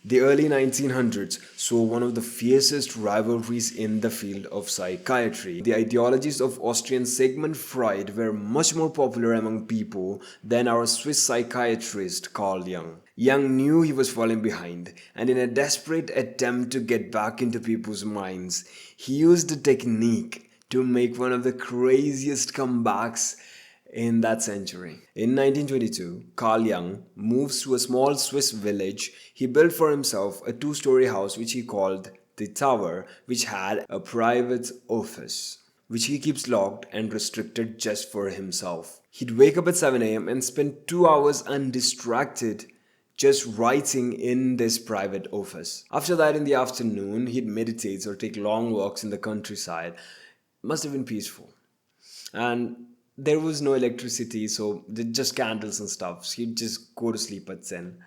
The early 1900s saw one of the fiercest rivalries in the field of psychiatry. The ideologies of Austrian Sigmund Freud were much more popular among people than our Swiss psychiatrist Carl Jung. Jung knew he was falling behind, and in a desperate attempt to get back into people's minds, he used a technique to make one of the craziest comebacks in that century. In 1922, Carl Jung moves to a small Swiss village. He built for himself a two-story house which he called the Tower, which had a private office, which he keeps locked and restricted just for himself. He'd wake up at 7 a.m. and spend 2 hours undistracted just writing in this private office. After that, in the afternoon, he'd meditate or take long walks in the countryside. Must have been peaceful. And there was no electricity, so just candles and stuff. So he'd just go to sleep at 10.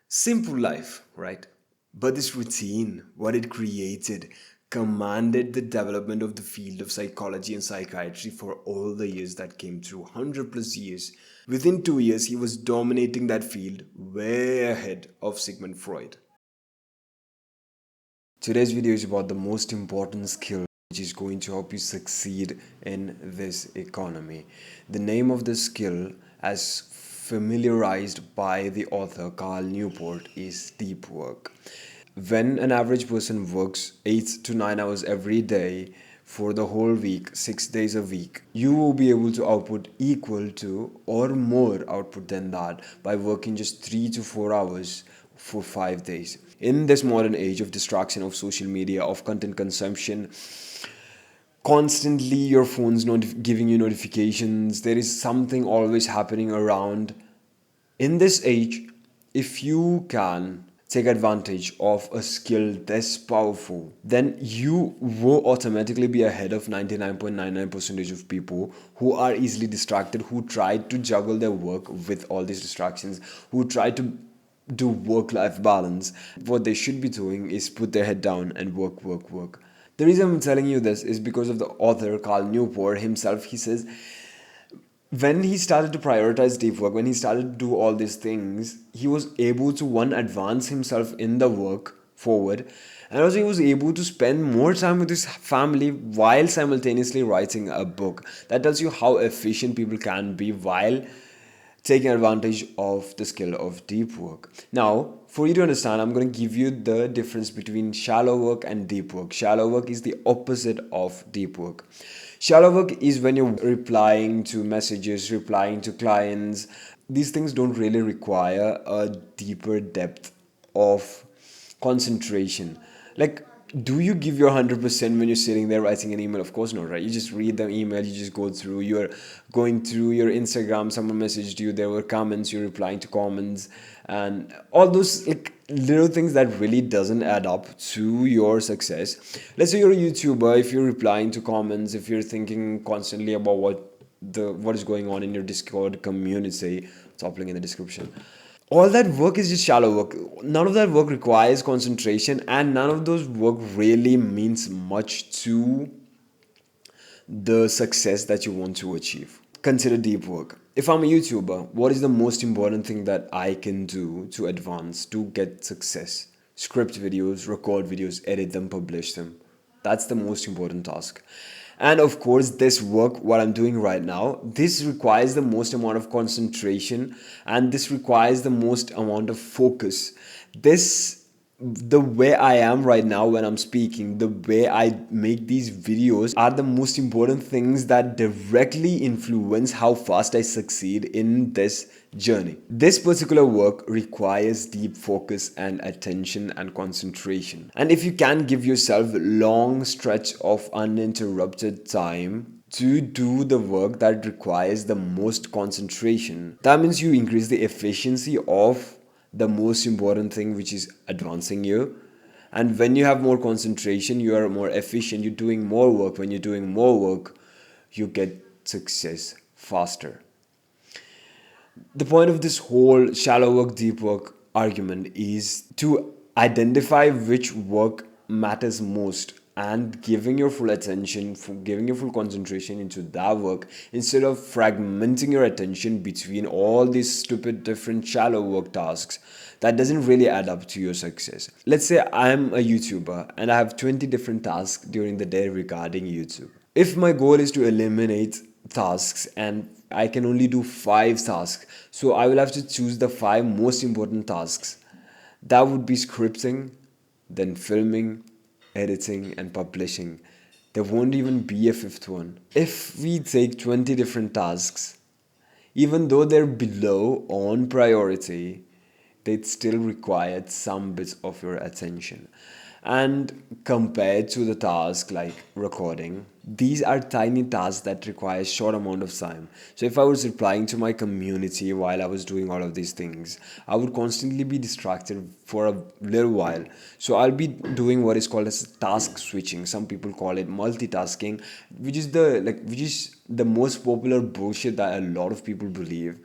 Simple life, right? But this routine, what it created, commanded the development of the field of psychology and psychiatry for all the years that came through, 100 plus years. Within 2 years, he was dominating that field way ahead of Sigmund Freud. Today's video is about the most important skill which is going to help you succeed in this economy. The name of this skill, as familiarized by the author Cal Newport, is deep work. When an average person works 8 to 9 hours every day for the whole week, 6 days a week, you will be able to output equal to or more output than that by working just 3 to 4 hours for 5 days. In this modern age of distraction, of social media, of content consumption, constantly your phone's giving you notifications, there is something always happening around. In this age, if you can take advantage of a skill this powerful, then you will automatically be ahead of 99.99% of people who are easily distracted, who try to juggle their work with all these distractions, who try to do work-life balance. What they should be doing is put their head down and work, work, work. The reason I'm telling you this is because of the author Cal Newport himself. He says when he started to prioritize deep work, when he started to do all these things, he was able to, one, advance himself in the work forward, and also he was able to spend more time with his family while simultaneously writing a book. That tells you how efficient people can be while taking advantage of the skill of deep work. Now, for you to understand, I'm going to give you the difference between shallow work and deep work. Shallow work is the opposite of deep work. Shallow work is when you're replying to messages, replying to clients. These things don't really require a deeper depth of concentration. Like, do you give your 100% when you're sitting there writing an email? Of course not, right? You just read the email, you just go through, you're going through your Instagram, someone messaged you, there were comments, you're replying to comments, and all those like little things that really doesn't add up to your success. Let's say you're a YouTuber, if you're replying to comments, if you're thinking constantly about what is going on in your Discord community, it's all in the description. All that work is just shallow work. None of that work requires concentration, and none of those work really means much to the success that you want to achieve. Consider deep work. If I'm a YouTuber, what is the most important thing that I can do to advance, to get success? Script videos, record videos, edit them, publish them. That's the most important task. And of course, this work, what I'm doing right now, this requires the most amount of concentration, and this requires the most amount of focus. The way I am right now when I'm speaking, the way I make these videos are the most important things that directly influence how fast I succeed in this journey. This particular work requires deep focus and attention and concentration. And if you can give yourself a long stretch of uninterrupted time to do the work that requires the most concentration, that means you increase the efficiency of the most important thing, which is advancing you. And when you have more concentration, you are more efficient, you're doing more work. When you're doing more work, you get success faster. The point of this whole shallow work, deep work argument is to identify which work matters most and giving your full attention, giving your full concentration into that work instead of fragmenting your attention between all these stupid different shallow work tasks. that doesn't really add up to your success. Let's say I'm a YouTuber and I have 20 different tasks during the day regarding YouTube. If my goal is to eliminate tasks and I can only do 5 tasks, so I will have to choose the 5 most important tasks. That would be scripting, then filming, editing, and publishing. There won't even be a fifth one. If we take 20 different tasks, even though they're below on priority, they still required some bits of your attention. And compared to the task like recording, these are tiny tasks that require short amount of time. So if I was replying to my community while I was doing all of these things, I would constantly be distracted for a little while. So I'll be doing what is called as task switching. Some people call it multitasking, which is the most popular bullshit that a lot of people believe,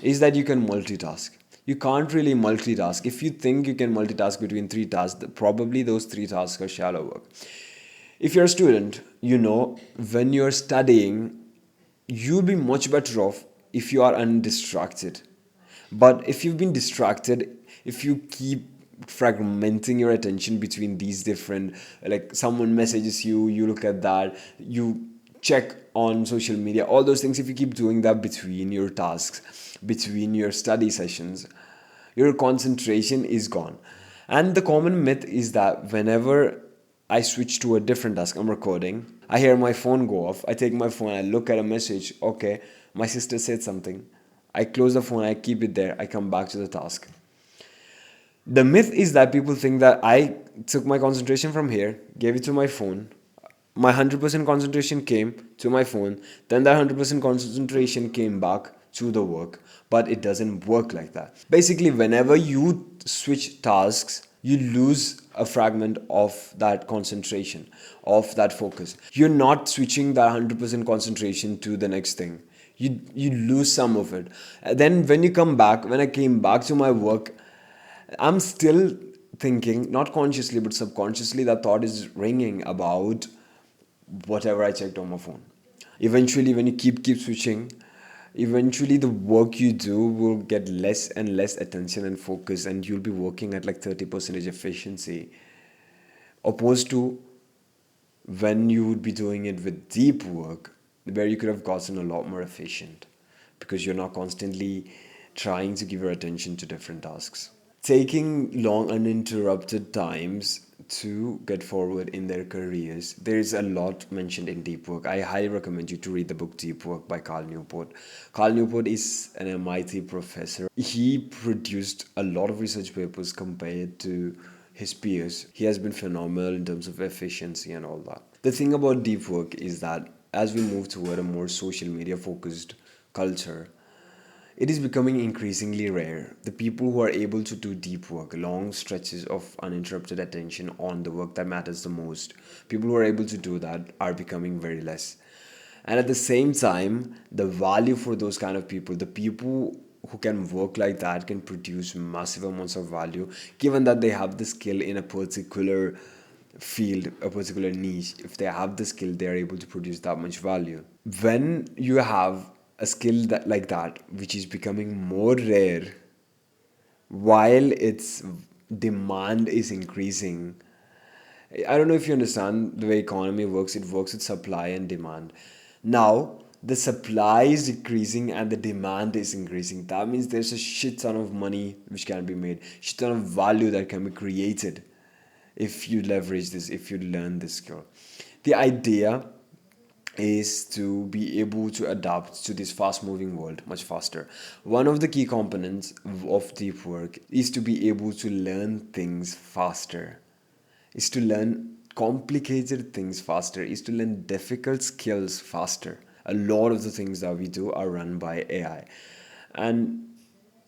is that you can multitask. You can't really multitask. If you think you can multitask between 3 tasks, probably those 3 tasks are shallow work. If you're a student, when you're studying, you'll be much better off if you are undistracted. But if you've been distracted, if you keep fragmenting your attention between these different, like someone messages you, you look at that, you check on social media, all those things, if you keep doing that between your tasks, between your study sessions, your concentration is gone. And the common myth is that whenever I switch to a different task, I'm recording, I hear my phone go off, I take my phone, I look at a message, okay, my sister said something, I close the phone, I keep it there, I come back to the task. The myth is that people think that I took my concentration from here, gave it to my phone, my 100% concentration came to my phone, then that 100% concentration came back to the work. But it doesn't work like that. Basically, whenever you switch tasks, you lose a fragment of that concentration, of that focus. You're not switching that 100% concentration to the next thing. You lose some of it. And then when you come back, when I came back to my work, I'm still thinking, not consciously but subconsciously, that thought is ringing about whatever I checked on my phone. Eventually, when you keep switching, eventually the work you do will get less and less attention and focus, and you'll be working at like 30% efficiency, opposed to when you would be doing it with deep work, where you could have gotten a lot more efficient because you're not constantly trying to give your attention to different tasks. Taking long uninterrupted times to get forward in their careers. There is a lot mentioned in Deep Work. I highly recommend you to read the book Deep Work by Carl Newport. Carl Newport is an MIT professor. He produced a lot of research papers compared to his peers. He has been phenomenal in terms of efficiency and all that. The thing about Deep Work is that as we move toward a more social media focused culture, it is becoming increasingly rare. The people who are able to do deep work, long stretches of uninterrupted attention on the work that matters the most, people who are able to do that are becoming very less. And at the same time, the value for those kind of people, the people who can work like that, can produce massive amounts of value, given that they have the skill in a particular field, a particular niche. If they have the skill, they are able to produce that much value. When you have a skill that like that, which is becoming more rare, while its demand is increasing. I don't know if you understand the way economy works. It works with supply and demand. Now the supply is decreasing and the demand is increasing. That means there's a shit ton of money which can be made, shit ton of value that can be created if you leverage this, if you learn this skill. The idea is to be able to adapt to this fast moving world much faster. One of the key components of deep work is to be able to learn things faster, is to learn complicated things faster, is to learn difficult skills faster. A lot of the things that we do are run by AI. And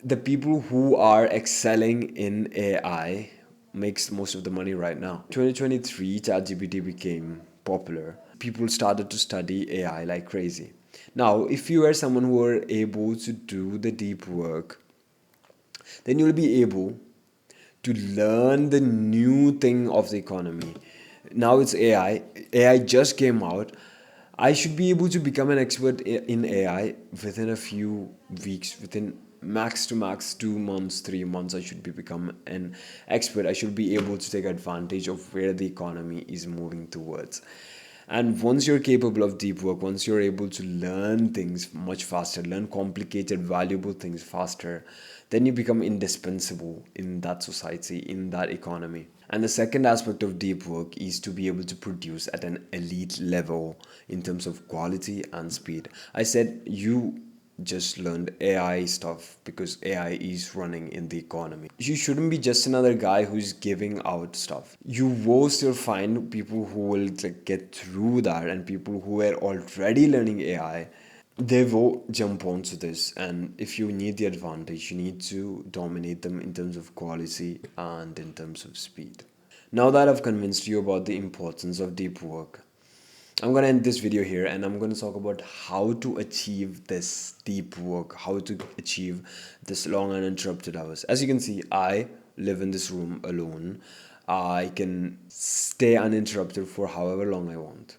the people who are excelling in AI makes most of the money right now. 2023, ChatGPT became popular. People started to study AI like crazy. Now, if you are someone who are able to do the deep work, then you'll be able to learn the new thing of the economy. Now it's AI. AI just came out. I should be able to become an expert in AI within a few weeks, within max to max 2 months, 3 months, I should be become an expert. I should be able to take advantage of where the economy is moving towards. And once you're capable of deep work, once you're able to learn things much faster, learn complicated, valuable things faster, then you become indispensable in that society, in that economy. And the second aspect of deep work is to be able to produce at an elite level in terms of quality and speed. I said you just learned AI stuff because AI is running in the economy. You shouldn't be just another guy who's giving out stuff. You will still find people who will like get through that, and people who are already learning AI, they will jump onto this. And if you need the advantage, you need to dominate them in terms of quality and in terms of speed. Now that I've convinced you about the importance of deep work, I'm going to end this video here, and I'm going to talk about how to achieve this deep work, how to achieve this long uninterrupted hours. As you can see, I live in this room alone. I can stay uninterrupted for however long I want.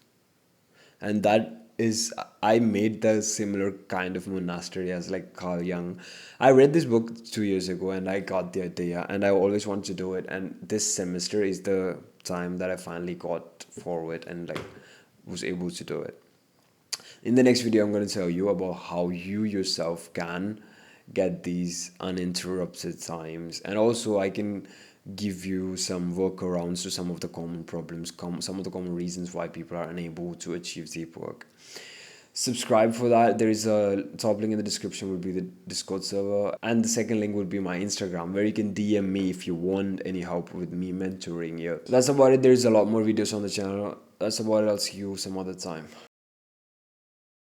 And that is, I made the similar kind of monastery as like Carl Jung. I read this book 2 years ago and I got the idea, and I always wanted to do it. And this semester is the time that I finally got forward and like was able to do it. In the next video, I'm going to tell you about how you yourself can get these uninterrupted times, and also I can give you some workarounds to some of the common problems, some of the common reasons why people are unable to achieve deep work. Subscribe for that. There is a top link in the description will be the Discord server, and the second link will be my Instagram, where you can DM me if you want any help with me mentoring you. That's about it. There's a lot more videos on the channel. That's about it. I'll see you some other time.